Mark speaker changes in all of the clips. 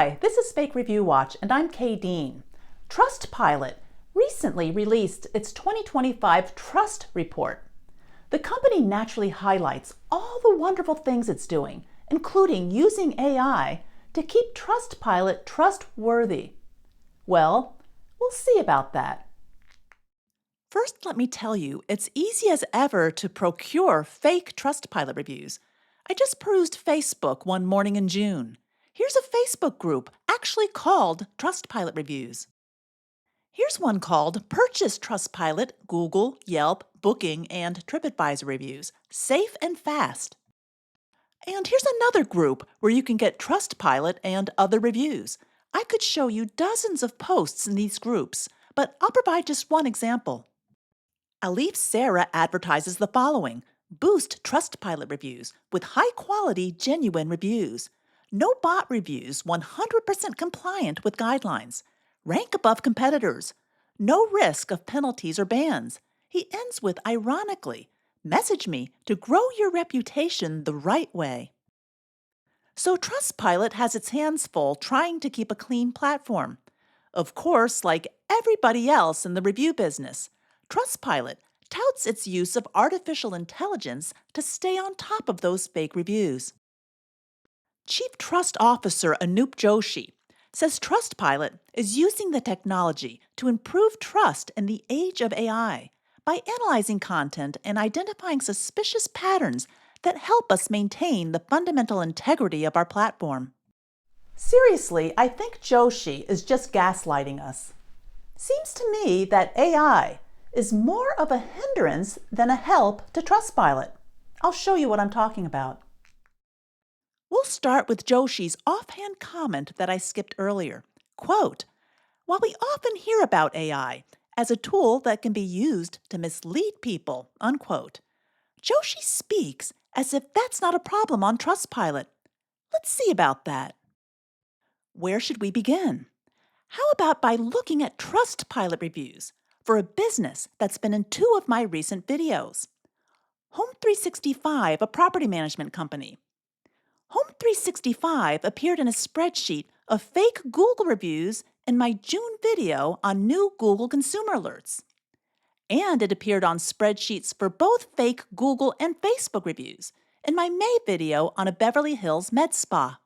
Speaker 1: Hi, this is Fake Review Watch, and I'm Kay Dean. Trustpilot recently released its 2025 Trust Report. The company naturally highlights all the wonderful things it's doing, including using AI to keep Trustpilot trustworthy. Well, we'll see about that. First, let me tell you, it's easy as ever to procure fake Trustpilot reviews. I just perused Facebook one morning in June. Here's a Facebook group actually called Trustpilot Reviews. Here's one called Purchase Trustpilot, Google, Yelp, Booking, and TripAdvisor Reviews. Safe and fast. And here's another group where you can get Trustpilot and other reviews. I could show you dozens of posts in these groups, but I'll provide just one example. Alif Sarah advertises the following: boost Trustpilot reviews with high-quality, genuine reviews. No bot reviews, 100% compliant with guidelines. Rank above competitors. No risk of penalties or bans. He ends with, ironically, message me to grow your reputation the right way. So Trustpilot has its hands full trying to keep a clean platform. Of course, like everybody else in the review business, Trustpilot touts its use of artificial intelligence to stay on top of those fake reviews. Chief Trust Officer Anup Joshi says Trustpilot is using the technology to improve trust in the age of AI by analyzing content and identifying suspicious patterns that help us maintain the fundamental integrity of our platform. Seriously, I think Joshi is just gaslighting us. Seems to me that AI is more of a hindrance than a help to Trustpilot. I'll show you what I'm talking about. We'll start with Joshi's offhand comment that I skipped earlier. Quote, "While we often hear about AI as a tool that can be used to mislead people," unquote, Joshi speaks as if that's not a problem on Trustpilot. Let's see about that. Where should we begin? How about by looking at Trustpilot reviews for a business that's been in two of my recent videos? Home365, a property management company. Home365 appeared in a spreadsheet of fake Google reviews in my June video on new Google consumer alerts. And it appeared on spreadsheets for both fake Google and Facebook reviews in my May video on a Beverly Hills med spa.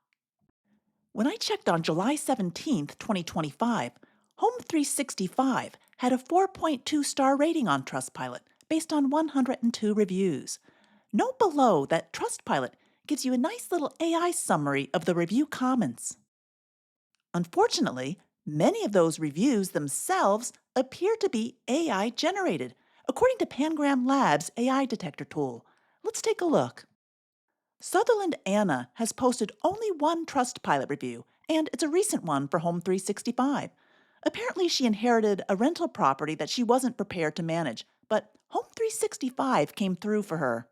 Speaker 1: When I checked on July 17, 2025, Home365 had a 4.2-star rating on Trustpilot based on 102 reviews. Note below that Trustpilot gives you a nice little AI summary of the review comments. Unfortunately, many of those reviews themselves appear to be AI generated, according to Pangram Labs' AI detector tool. Let's take a look. Sutherland Anna has posted only one Trustpilot review, and it's a recent one for Home365. Apparently, she inherited a rental property that she wasn't prepared to manage, but Home365 came through for her.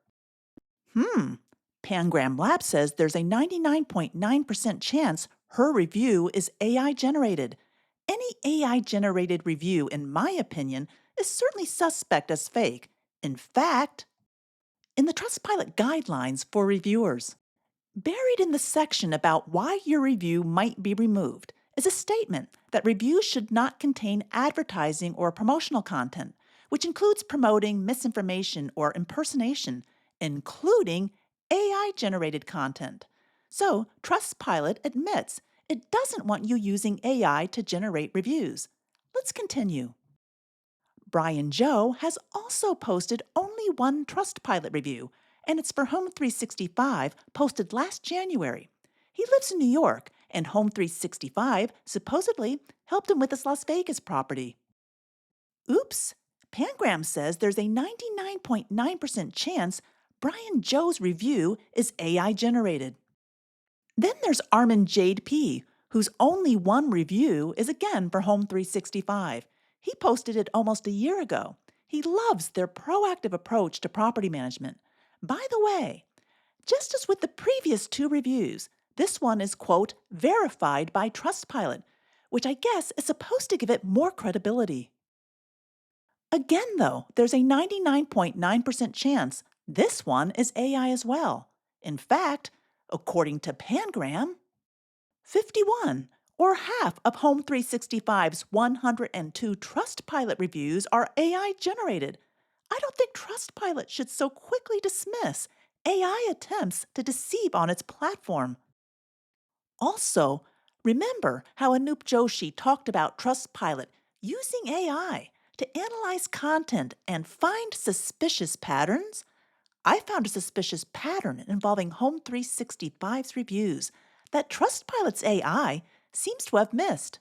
Speaker 1: Pangram Lab says there's a 99.9% chance her review is AI generated. Any AI generated review, in my opinion, is certainly suspect as fake. In fact, in the Trustpilot guidelines for reviewers, buried in the section about why your review might be removed, is a statement that reviews should not contain advertising or promotional content, which includes promoting misinformation or impersonation, including AI-generated content. So, Trustpilot admits it doesn't want you using AI to generate reviews. Let's continue. Brian Joe has also posted only one Trustpilot review, and it's for Home365, posted last January. He lives in New York, and Home365 supposedly helped him with his Las Vegas property. Oops, Pangram says there's a 99.9% chance Brian Joe's review is AI generated. Then there's Armin Jade P., whose only one review is again for Home365. He posted it almost a year ago. He loves their proactive approach to property management. By the way, just as with the previous two reviews, this one is, quote, verified by Trustpilot, which I guess is supposed to give it more credibility. Again, though, there's a 99.9% chance this one is AI as well. In fact, according to Pangram, 51, or half of Home 365's 102 Trustpilot reviews are AI generated. I don't think Trustpilot should so quickly dismiss AI attempts to deceive on its platform. Also, remember how Anoop Joshi talked about Trustpilot using AI to analyze content and find suspicious patterns? I found a suspicious pattern involving Home 365's reviews that Trustpilot's AI seems to have missed.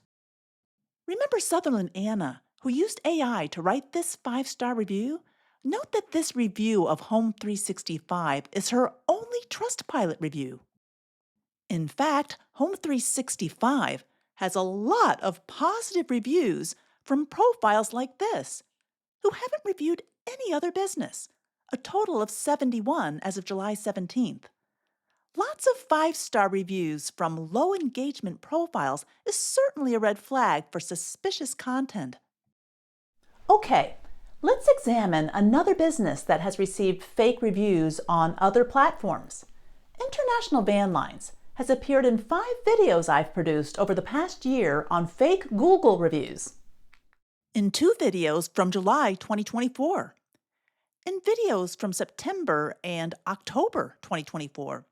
Speaker 1: Remember Sutherland Anna, who used AI to write this 5-star review? Note that this review of Home 365 is her only Trustpilot review. In fact, Home 365 has a lot of positive reviews from profiles like this, who haven't reviewed any other business, a total of 71 as of July 17th. Lots of 5-star reviews from low engagement profiles is certainly a red flag for suspicious content. Okay, let's examine another business that has received fake reviews on other platforms. International Van Lines has appeared in 5 videos I've produced over the past year on fake Google reviews. In 2 videos from July 2024. In videos from September and October 2024.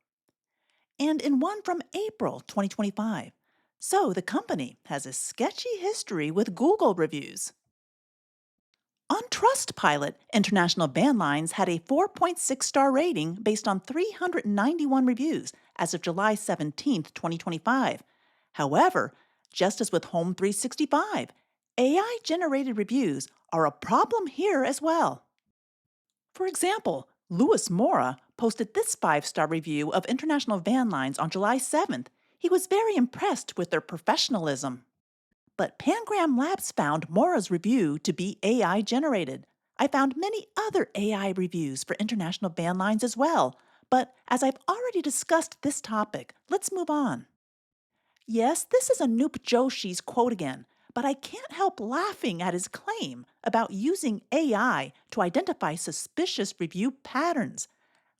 Speaker 1: And in one from April 2025. So the company has a sketchy history with Google reviews. On Trustpilot, International Van Lines had a 4.6-star rating based on 391 reviews as of July 17, 2025. However, just as with Home 365, AI-generated reviews are a problem here as well. For example, Louis Mora posted this 5-star review of International Van Lines on July 7th. He was very impressed with their professionalism. But Pangram Labs found Mora's review to be AI generated. I found many other AI reviews for International Van Lines as well, but as I've already discussed this topic, let's move on. Yes, this is Anoop Joshi's quote again, but I can't help laughing at his claim about using AI to identify suspicious review patterns.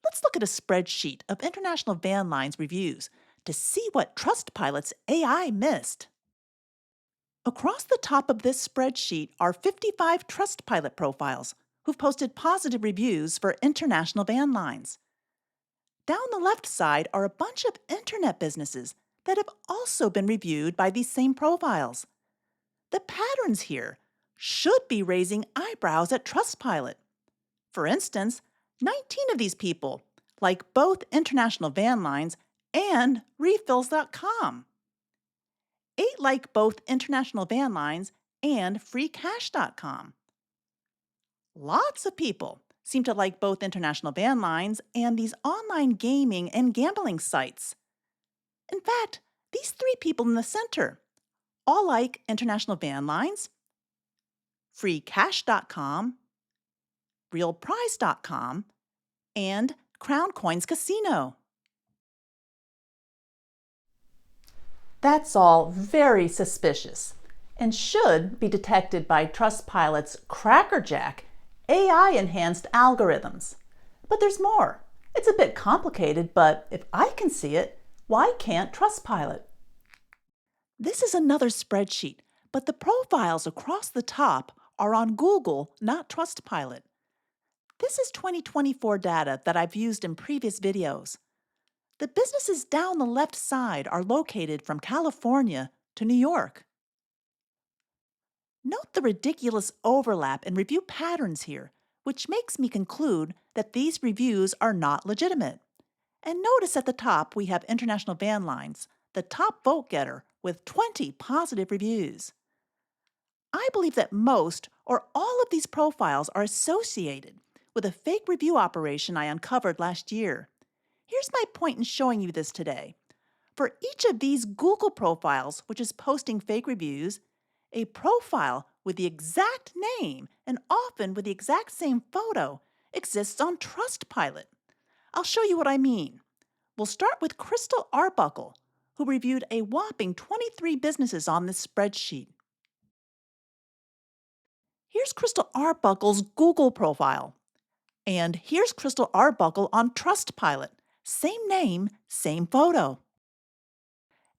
Speaker 1: Let's look at a spreadsheet of International Van Lines reviews to see what Trustpilot's AI missed. Across the top of this spreadsheet are 55 Trustpilot profiles who've posted positive reviews for International Van Lines. Down the left side are a bunch of internet businesses that have also been reviewed by these same profiles. The patterns here should be raising eyebrows at Trustpilot. For instance, 19 of these people like both International Van Lines and Refills.com. 8 like both International Van Lines and FreeCash.com. Lots of people seem to like both International Van Lines and these online gaming and gambling sites. In fact, these 3 people in the center all like International Van Lines, FreeCash.com, RealPrize.com, and Crown Coins Casino. That's all very suspicious and should be detected by Trustpilot's crackerjack AI-enhanced algorithms. But there's more. It's a bit complicated, but if I can see it, why can't Trustpilot? This is another spreadsheet, but the profiles across the top are on Google, not Trustpilot. This is 2024 data that I've used in previous videos. The businesses down the left side are located from California to New York. Note the ridiculous overlap in review patterns here, which makes me conclude that these reviews are not legitimate. And notice at the top we have International Van Lines, the top vote getter with 20 positive reviews. I believe that most or all of these profiles are associated with a fake review operation I uncovered last year. Here's my point in showing you this today. For each of these Google profiles, which is posting fake reviews, a profile with the exact name and often with the exact same photo exists on Trustpilot. I'll show you what I mean. We'll start with Crystal Arbuckle, who reviewed a whopping 23 businesses on this spreadsheet. Here's Crystal Arbuckle's Google profile. And here's Crystal Arbuckle on Trustpilot. Same name, same photo.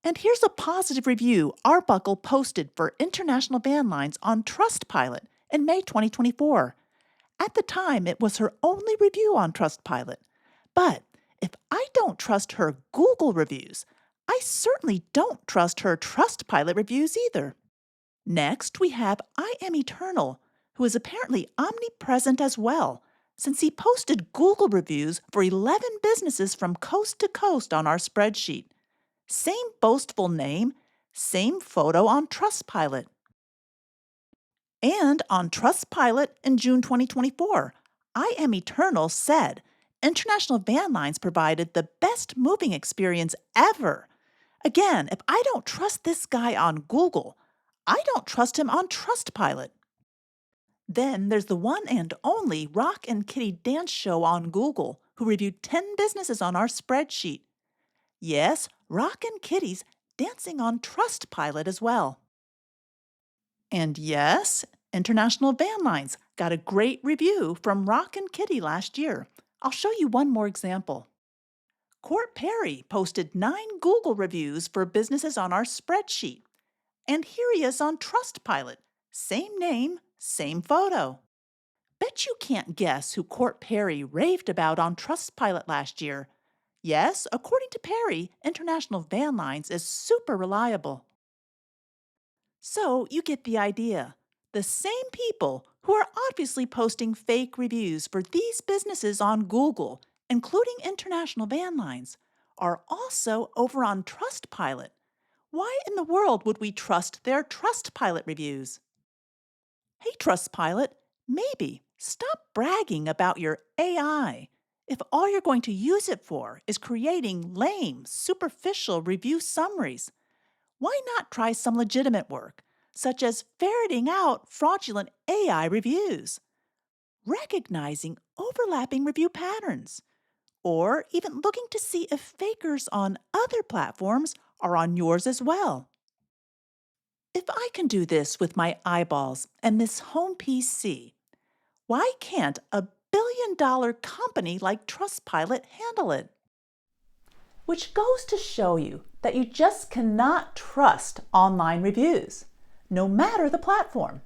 Speaker 1: And here's a positive review Arbuckle posted for international van lines on Trustpilot in May 2024. At the time, it was her only review on Trustpilot. But if I don't trust her Google reviews, I certainly don't trust her Trustpilot reviews either. Next, we have I Am Eternal, who is apparently omnipresent as well, since he posted Google reviews for 11 businesses from coast to coast on our spreadsheet. Same boastful name, same photo on Trustpilot. And on Trustpilot in June 2024, I Am Eternal said International Van Lines provided the best moving experience ever. Again, if I don't trust this guy on Google, I don't trust him on Trustpilot. Then there's the one and only Rock and Kitty Dance Show on Google, who reviewed 10 businesses on our spreadsheet. Yes, Rock and Kitty's dancing on Trustpilot as well. And yes, International Van Lines got a great review from Rock and Kitty last year. I'll show you one more example. Court Perry posted 9 Google reviews for businesses on our spreadsheet. And here he is on Trustpilot. Same name, same photo. Bet you can't guess who Court Perry raved about on Trustpilot last year. Yes, according to Perry, International Van Lines is super reliable. So you get the idea. The same people who are obviously posting fake reviews for these businesses on Google, including International Van Lines, are also over on Trustpilot. Why in the world would we trust their Trustpilot reviews? Hey, Trustpilot, maybe stop bragging about your AI. If all you're going to use it for is creating lame, superficial review summaries, why not try some legitimate work, such as ferreting out fraudulent AI reviews, recognizing overlapping review patterns, or even looking to see if fakers on other platforms are on yours as well? If I can do this with my eyeballs and this home PC, why can't a billion-dollar company like Trustpilot handle it? Which goes to show you that you just cannot trust online reviews, no matter the platform.